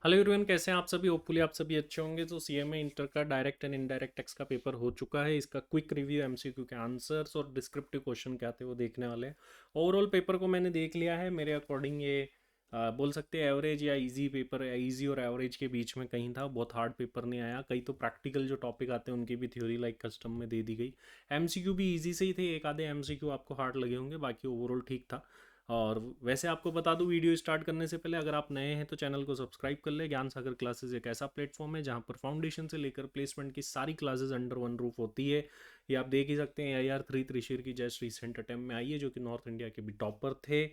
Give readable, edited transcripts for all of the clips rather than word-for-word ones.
Hello everyone, कैसे हैं आप सभी। होपफुली आप सभी अच्छे होंगे। तो सीएमए इंटर का डायरेक्ट एंड इनडायरेक्ट टैक्स का पेपर हो चुका है। इसका क्विक रिव्यू, एमसीक्यू के आंसर्स और डिस्क्रिप्टिव क्वेश्चन क्या थे वो देखने वाले हैं। ओवरऑल पेपर को मैंने देख लिया है। मेरे अकॉर्डिंग ये बोल सकते हैं एवरेज या इजी पेपर, इजी और एवरेज के बीच में कहीं था। बहुत हार्ड पेपर नहीं आया। कई तो प्रैक्टिकल जो टॉपिक आते हैं उनकी भी थ्योरी लाइक कस्टम में दे दी गई। एमसीक्यू भी इजी से ही थे, एक आधे एमसीक्यू आपको हार्ड लगे होंगे, बाकी ओवरऑल ठीक था। और वैसे आपको बता दूं, वीडियो स्टार्ट करने से पहले अगर आप नए हैं तो चैनल को सब्सक्राइब कर ले। ज्ञान सागर क्लासेस एक ऐसा प्लेटफॉर्म है जहां पर फाउंडेशन से लेकर प्लेसमेंट की सारी क्लासेस अंडर वन रूफ होती है। ये आप देख ही सकते हैं। AR3 त्रिशिर की जस्ट रिसेंट अटेम्प्ट में आई है, जो कि नॉर्थ इंडिया के भी टॉपर थे।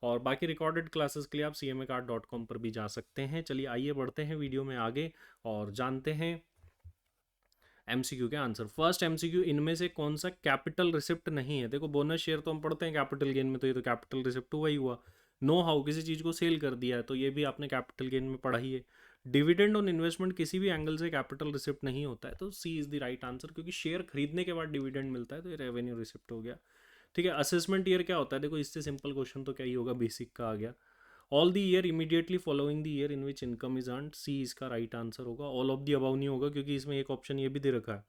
और बाकी रिकॉर्डेड क्लासेस के लिए आप cmacart.com पर भी जा सकते हैं। चलिए आइए बढ़ते हैं वीडियो में आगे और जानते हैं एमसीक्यू के आंसर। फर्स्ट एमसीक्यू, इनमें से कौन सा कैपिटल रिसिप्ट नहीं है। देखो, बोनस शेयर तो हम पढ़ते हैं कैपिटल गेन में, तो ये तो कैपिटल रिसिप्ट हुआ ही हुआ। नो हाउ, किसी चीज़ को सेल कर दिया है, तो ये भी आपने कैपिटल गेन में पढ़ा ही है। डिविडेंड ऑन इन्वेस्टमेंट किसी भी एंगल से कैपिटल रिसिप्ट नहीं होता है, तो सी इज द राइट आंसर, क्योंकि शेयर खरीदने के बाद डिविडेंड मिलता है, तो ये रेवेन्यू रिसिप्ट हो गया। ठीक है। असेसमेंट ईयर क्या होता है। देखो, इससे सिंपल क्वेश्चन तो क्या ही होगा, बेसिक का आ गया। All the year immediately following the year in which income is earn, C इसका राइट आंसर होगा। ऑल ऑफ द अबाउ नहीं होगा, क्योंकि इसमें एक ऑप्शन ये भी दे रखा है,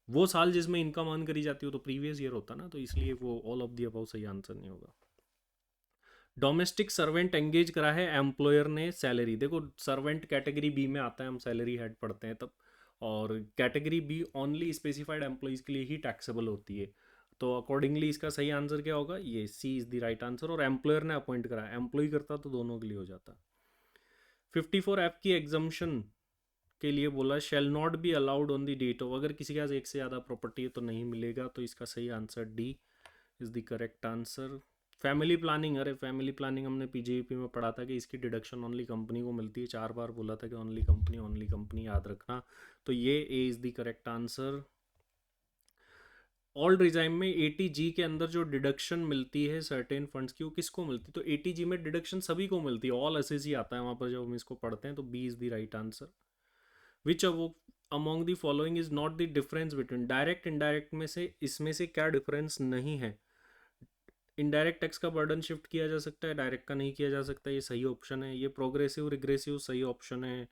वो साल जिसमें इनकम अर्न करी जाती हो, तो प्रीवियस ईयर होता ना, तो इसलिए वो ऑल ऑफ दी अबाउ सही आंसर नहीं होगा। डोमेस्टिक सर्वेंट एंगेज करा है एम्प्लॉयर ने सैलरी। देखो, सर्वेंट कैटेगरी बी में आता है, हम सैलरी हेड पढ़ते हैं तब। और category B only specified employees के लिए ही टैक्सेबल होती है। तो अकॉर्डिंगली इसका सही आंसर क्या होगा, ये सी इज़ द राइट आंसर। और एम्प्लॉयर ने अपॉइंट करा, एम्प्लॉय करता तो दोनों के लिए हो जाता। 54F की एग्जम्पशन के लिए बोला, shall not be allowed on the date of, अगर किसी के पास एक से ज़्यादा प्रॉपर्टी है तो नहीं मिलेगा, तो इसका सही answer D is the correct answer. Family planning, अरे फैमिली प्लानिंग हमने पीजीईपी में पढ़ा था कि इसकी डिडक्शन ओनली कंपनी को मिलती है। 4 बार बोला था कि ओनली कंपनी याद रखना, तो ये A is the correct answer. All regime में 80G के अंदर जो डिडक्शन मिलती है सर्टेन फंड्स की, वो किसको मिलती है। तो 80G में डिडक्शन सभी को मिलती है, ऑल एसएसजी आता है वहाँ पर जब हम इसको पढ़ते हैं, तो B is the right answer. Which among the following is not the difference between, direct indirect में से इसमें से क्या डिफरेंस नहीं है। इनडायरेक्ट टैक्स का बर्डन शिफ्ट किया जा सकता है, डायरेक्ट का नहीं किया जा सकता, ये सही ऑप्शन है। ये प्रोग्रेसिव रिग्रेसिव सही ऑप्शन है।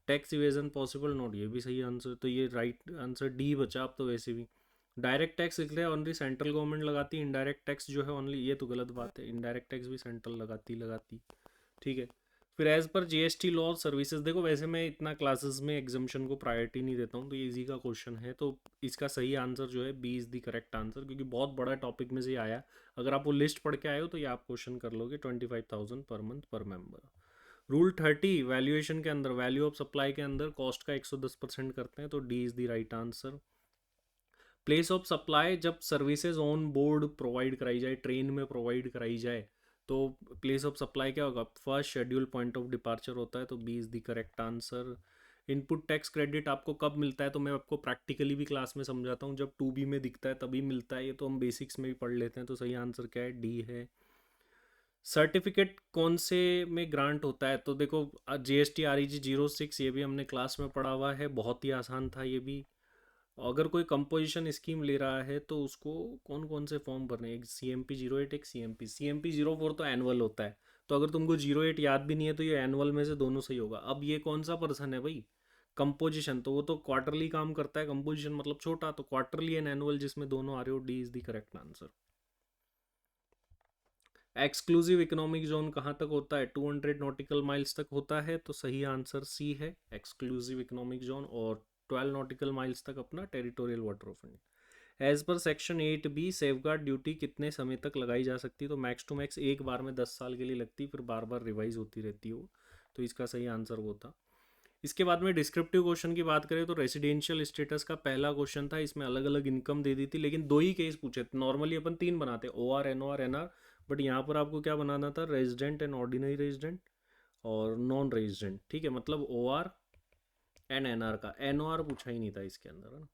टैक्स इवेजन पॉसिबल नॉट, ये भी सही आंसर, तो ये राइट आंसर डी बचा। अब तो वैसे भी डायरेक्ट टैक्स लिख रहे हैं ओनली सेंट्रल गवर्नमेंट लगाती है, इनडायरेक्ट टैक्स जो है ओनली, ये तो गलत बात है, इनडायरेक्ट टैक्स भी सेंट्रल लगाती। ठीक है। फिर as per GST law services, देखो वैसे मैं इतना क्लासेस में एग्जामेशन को प्रायोरिटी नहीं देता हूँ, तो ये इजी का क्वेश्चन है, तो इसका सही आंसर जो है B is the correct answer, क्योंकि बहुत बड़ा टॉपिक में से ये आया। अगर आप वो लिस्ट पढ़ के आए हो तो ये आप क्वेश्चन कर लोगे। 25,000 पर मंथ पर मेंबर। रूल 30 वैल्यूएशन के अंदर, वैल्यू ऑफ सप्लाई के अंदर कॉस्ट का 110% करते हैं, तो D is the right answer. Place of supply, जब सर्विसेज ऑन बोर्ड प्रोवाइड कराई जाए, ट्रेन में प्रोवाइड कराई जाए, तो प्लेस ऑफ सप्लाई क्या होगा, first schedule point of departure होता है, तो B is the correct answer. Input tax credit आपको कब मिलता है, तो मैं आपको प्रैक्टिकली भी क्लास में समझाता हूँ, जब 2B में दिखता है तभी मिलता है, ये तो हम बेसिक्स में भी पढ़ लेते हैं, तो सही आंसर क्या है, डी है। सर्टिफिकेट कौन से में ग्रांट होता है, तो देखो GST REG 06, ये भी हमने क्लास में पढ़ा हुआ है, बहुत ही आसान था ये भी। अगर कोई कंपोजिशन स्कीम ले रहा है तो उसको कौन कौन से फॉर्म भरने हैं, एक CMP 08, एक CMP 04 तो एनुअल होता है। तो अगर तुमको 08 याद भी नहीं है तो ये एनुअल में से दोनों सही होगा। अब ये कौन सा पर्सन है भाई, कंपोजिशन, तो वो तो क्वार्टरली काम करता है, कंपोजिशन मतलब छोटा, तो क्वार्टरली एंड एनुअल जिसमें दोनों आ रहे हो, D is the correct answer. Exclusive economic zone कहाँ तक होता है, 200 नॉटिकल माइल्स तक होता है, तो सही आंसर सी है, एक्सक्लूसिव इकोनॉमिक जोन। और 12 नॉटिकल माइल्स तक अपना territorial water of India. As per section 8B, safeguard duty कितने समय तक लगाई जा सकती है, तो मैक्स टू मैक्स एक बार में 10 साल के लिए लगती है, फिर बार बार रिवाइज होती रहती है वो, तो इसका सही आंसर वो था। इसके बाद में डिस्क्रिप्टिव क्वेश्चन की बात करें तो रेसिडेंशियल स्टेटस का पहला क्वेश्चन था, इसमें अलग अलग इनकम दे दी थी, लेकिन दो ही केस पूछे थे। नॉर्मली अपन 3 बनाते, OR NOR NR, बट यहाँ पर आपको क्या बनाना था, रेजिडेंट एंड ऑर्डिनरी रेजिडेंट और नॉन रेजिडेंट। ठीक है, मतलब OR एंड NR का, NOR पूछा ही नहीं था इसके अंदर, है ना।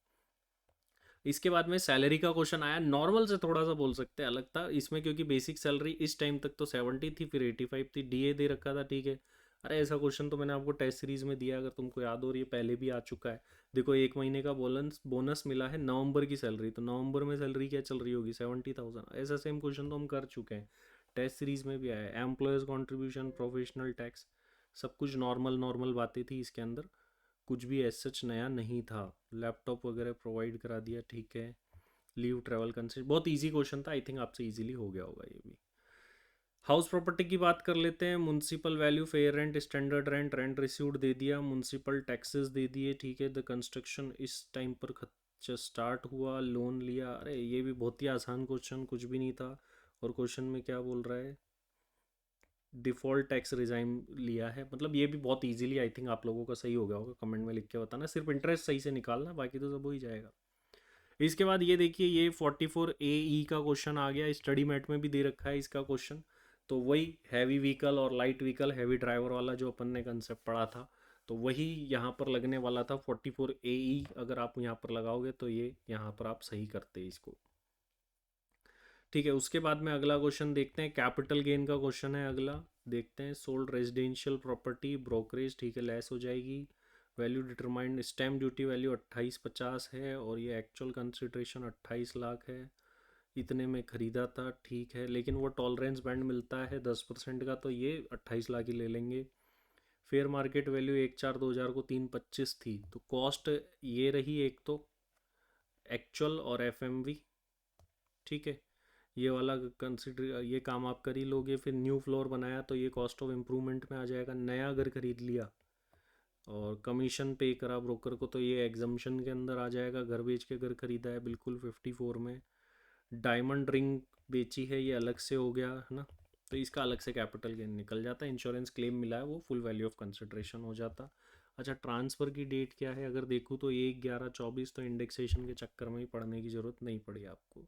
इसके बाद में सैलरी का क्वेश्चन आया, नॉर्मल से थोड़ा सा बोल सकते हैं अलग था इसमें, क्योंकि बेसिक सैलरी इस टाइम तक तो 70 थी, फिर 85 थी, DA दे रखा था। ठीक है। अरे ऐसा क्वेश्चन तो मैंने आपको टेस्ट सीरीज में दिया, अगर तुमको याद हो रही है, पहले भी आ चुका है। देखो, एक महीने का बोनस बोनस मिला है नवंबर की सैलरी, तो नवंबर में सैलरी क्या चल रही होगी, 70,000। ऐसा सेम क्वेश्चन तो हम कर चुके हैं, टेस्ट सीरीज में भी आया है। एम्प्लॉयज़ कॉन्ट्रीब्यूशन, प्रोफेशनल टैक्स, सब कुछ नॉर्मल नॉर्मल बातें थी इसके अंदर, कुछ भी एज सच नया नहीं था। लैपटॉप वगैरह प्रोवाइड करा दिया, ठीक है। लीव ट्रैवल कंसेंट, बहुत इजी क्वेश्चन था, आई थिंक आपसे इजीली हो गया होगा ये भी। हाउस प्रॉपर्टी की बात कर लेते हैं। Municipal value, fair rent, standard rent, rent received दे दिया, म्यूनसिपल टैक्सेस दे दिए, ठीक है। द कंस्ट्रक्शन इस टाइम पर खर्चा स्टार्ट हुआ, लोन लिया। अरे ये भी बहुत ही आसान क्वेश्चन, कुछ भी नहीं था। और क्वेश्चन में क्या बोल रहा है, डिफ़ॉल्ट टैक्स रिजाइम लिया है। मतलब ये भी बहुत इजीली आई थिंक आप लोगों का सही हो गया होगा, कमेंट में लिख के बताना। सिर्फ इंटरेस्ट सही से निकालना, बाकी तो सब हो ही जाएगा। इसके बाद ये देखिए, ये 44 AE का क्वेश्चन आ गया, स्टडी मैट में भी दे रखा है इसका क्वेश्चन। तो वही हैवी व्हीकल और लाइट व्हीकल, हैवी ड्राइवर वाला जो अपन ने कंसेप्ट पढ़ा था, तो वही यहाँ पर लगने वाला था 44 AE। अगर आप यहाँ पर लगाओगे तो ये यहाँ पर आप सही करते हैं इसको, ठीक है। उसके बाद में अगला क्वेश्चन देखते हैं, कैपिटल गेन का क्वेश्चन है अगला। देखते हैं, सोल्ड रेजिडेंशियल प्रॉपर्टी ब्रोकरेज, ठीक है, लेस हो जाएगी। Value determined, stamp duty value 2850 है और ये एक्चुअल कंसिड्रेशन 28 लाख है। इतने में ख़रीदा था, ठीक है, लेकिन वो टॉलरेंस बैंड मिलता है 10% का, तो ये 28 लाख ही ले लेंगे। फेयर मार्केट वैल्यू 1/4/2000 को 325 थी, तो कॉस्ट ये रही एक तो, एक्चुअल और FMV, ठीक है। ये वाला कंसिडर, ये काम आप कर ही लोगे। फिर न्यू फ्लोर बनाया तो ये कॉस्ट ऑफ इम्प्रूवमेंट में आ जाएगा। नया घर खरीद लिया और कमीशन पे करा ब्रोकर को, तो ये एग्जम्पशन के अंदर आ जाएगा। घर बेच के घर खरीदा है, बिल्कुल 54 में। डायमंड रिंग बेची है, ये अलग से हो गया है ना, तो इसका अलग से कैपिटल गेन निकल जाता है। इंश्योरेंस क्लेम मिला है, वो फुल वैल्यू ऑफ कंसिडरेशन हो जाता। अच्छा, ट्रांसफ़र की डेट क्या है अगर देखूँ तो 1/11/24, तो इंडेक्सेशन के चक्कर में ही पढ़ने की ज़रूरत नहीं पड़ी आपको।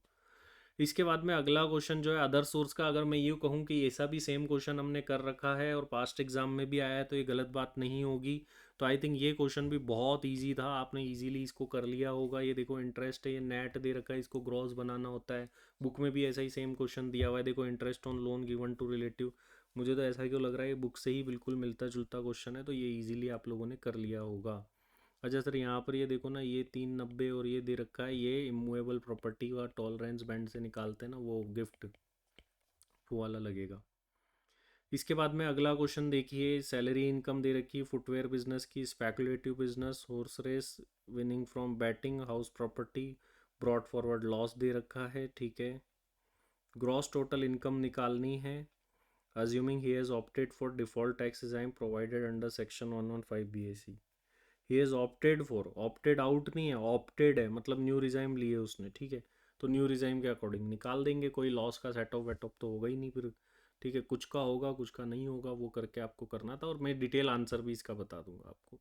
इसके बाद में अगला क्वेश्चन जो है अदर सोर्स का, अगर मैं यूँ कहूँ कि ऐसा भी सेम क्वेश्चन हमने कर रखा है और पास्ट एग्जाम में भी आया है, तो ये गलत बात नहीं होगी। तो आई थिंक ये क्वेश्चन भी बहुत इजी था, आपने इजीली इसको कर लिया होगा। ये देखो, इंटरेस्ट है, ये नेट दे रखा है, इसको ग्रॉस बनाना होता है। बुक में भी ऐसा ही सेम क्वेश्चन दिया हुआ है, देखो, interest on loan given to relative. मुझे तो ऐसा क्यों लग रहा है, ये बुक से ही बिल्कुल मिलता जुलता क्वेश्चन है, तो ये ईजिली आप लोगों ने कर लिया होगा। अच्छा सर, यहाँ पर ये देखो ना, ये 390 और ये दे रखा है, ये इमूवेबल प्रॉपर्टी का टॉलरेंस बैंड से निकालते हैं ना, वो गिफ्ट, वो वाला लगेगा। इसके बाद में अगला क्वेश्चन देखिए, सैलरी इनकम दे रखी है, फुटवेयर बिजनेस की, speculative business, horse race, winning from betting, house property, brought forward loss दे रखा है, ठीक है। ग्रॉस टोटल इनकम निकालनी है, assuming he has opted for default tax regime provided under section 115 BAC। He has opted for, opted out नहीं है, opted है, मतलब न्यू रिजाइम लिए उसने, ठीक है। तो न्यू रिजाइम के अकॉर्डिंग निकाल देंगे, कोई लॉस का सेट ऑफ वेट ऑफ तो होगा ही नहीं फिर, ठीक है। कुछ का होगा, कुछ का नहीं होगा, वो करके आपको करना था, और मैं डिटेल आंसर भी इसका बता दूंगा आपको।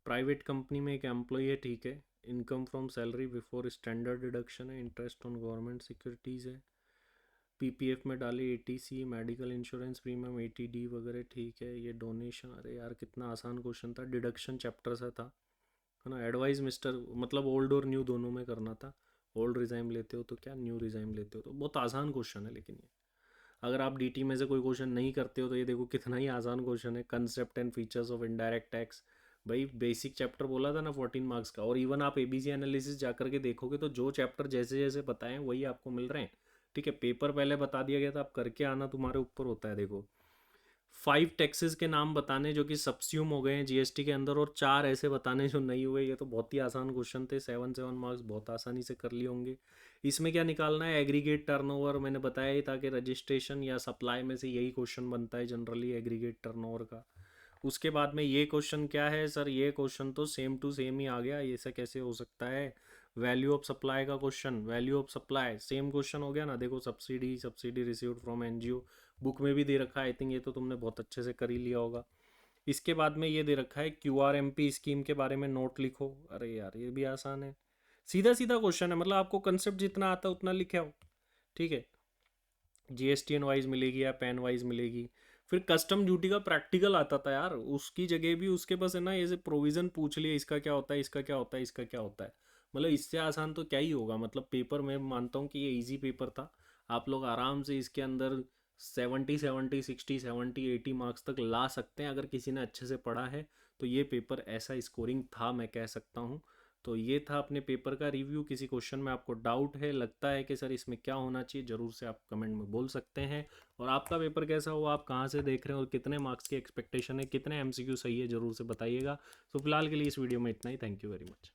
प्राइवेट कंपनी में एक एम्प्लॉय है, ठीक है। Income from salary before standard deduction है, इंटरेस्ट ऑन गवर्नमेंट सिक्योरिटीज़ है, PPF में डाले ATC, medical insurance premium, ATD वगैरह, ठीक है। ये डोनेशन, अरे यार कितना आसान क्वेश्चन था, डिडक्शन चैप्टर से था, है ना। एडवाइस मिस्टर, मतलब ओल्ड और न्यू दोनों में करना था। ओल्ड रिजाइम लेते हो तो क्या, न्यू रिजाइम लेते हो तो, बहुत आसान क्वेश्चन है। लेकिन ये अगर आप DT में से कोई क्वेश्चन नहीं करते हो तो ये देखो कितना ही आसान क्वेश्चन है। Concept and features of indirect tax, भाई बेसिक चैप्टर बोला था ना 14 मार्क्स का। और इवन आप ABC एनालिसिस जा करके देखोगे तो जो चैप्टर जैसे जैसे बताएं वही आपको मिल रहे हैं, ठीक है। पेपर पहले बता दिया गया था, आप करके आना तुम्हारे ऊपर होता है। देखो, 5 टैक्सेस के नाम बताने जो कि सब्स्यूम हो गए हैं GST के अंदर, और 4 ऐसे बताने जो नहीं हुए। ये तो बहुत ही आसान क्वेश्चन थे, 7 मार्क्स बहुत आसानी से कर लिए होंगे। इसमें क्या निकालना है, एग्रीगेट टर्नओवर, मैंने बताया ही था कि रजिस्ट्रेशन या सप्लाई में से यही क्वेश्चन बनता है जनरली, एग्रीगेट टर्नओवर का। उसके बाद में ये क्वेश्चन क्या है सर, ये क्वेश्चन तो सेम टू सेम ही आ गया, ऐसा कैसे हो सकता है। वैल्यू ऑफ सप्लाई का question, value of supply same question हो गया ना। देखो, subsidy, subsidy received from NGO, book में भी दे रखा है, आई थिंक ये तो तुमने बहुत अच्छे से कर ही लिया होगा। इसके बाद में ये दे रखा है QRMP स्कीम के बारे में नोट लिखो। अरे यार ये भी आसान है, सीधा सीधा क्वेश्चन है, मतलब आपको कंसेप्ट जितना आता है उतना लिखे हो, ठीक है। GSTN वाइज मिलेगी या पैन वाइज मिलेगी। फिर कस्टम ड्यूटी का प्रैक्टिकल आता था यार, उसकी जगह भी उसके पास है ना, ऐसे प्रोविज़न पूछ लिए, इसका क्या होता है, इसका क्या होता है, इसका क्या होता है। मतलब इससे आसान तो क्या ही होगा। मतलब पेपर मैं मानता हूँ कि ये इजी पेपर था, आप लोग आराम से इसके अंदर 70 60 70 80 मार्क्स तक ला सकते हैं अगर किसी ने अच्छे से पढ़ा है। तो ये पेपर ऐसा स्कोरिंग था, मैं कह सकता हूँ। तो ये था अपने पेपर का रिव्यू। किसी क्वेश्चन में आपको डाउट है, लगता है कि सर इसमें क्या होना चाहिए, ज़रूर से आप कमेंट में बोल सकते हैं। और आपका पेपर कैसा हुआ, आप कहाँ से देख रहे हैं और कितने मार्क्स की एक्सपेक्टेशन है, कितने एमसीक्यू सही है, ज़रूर से बताइएगा। तो फिलहाल के लिए इस वीडियो में इतना ही। Thank you very much.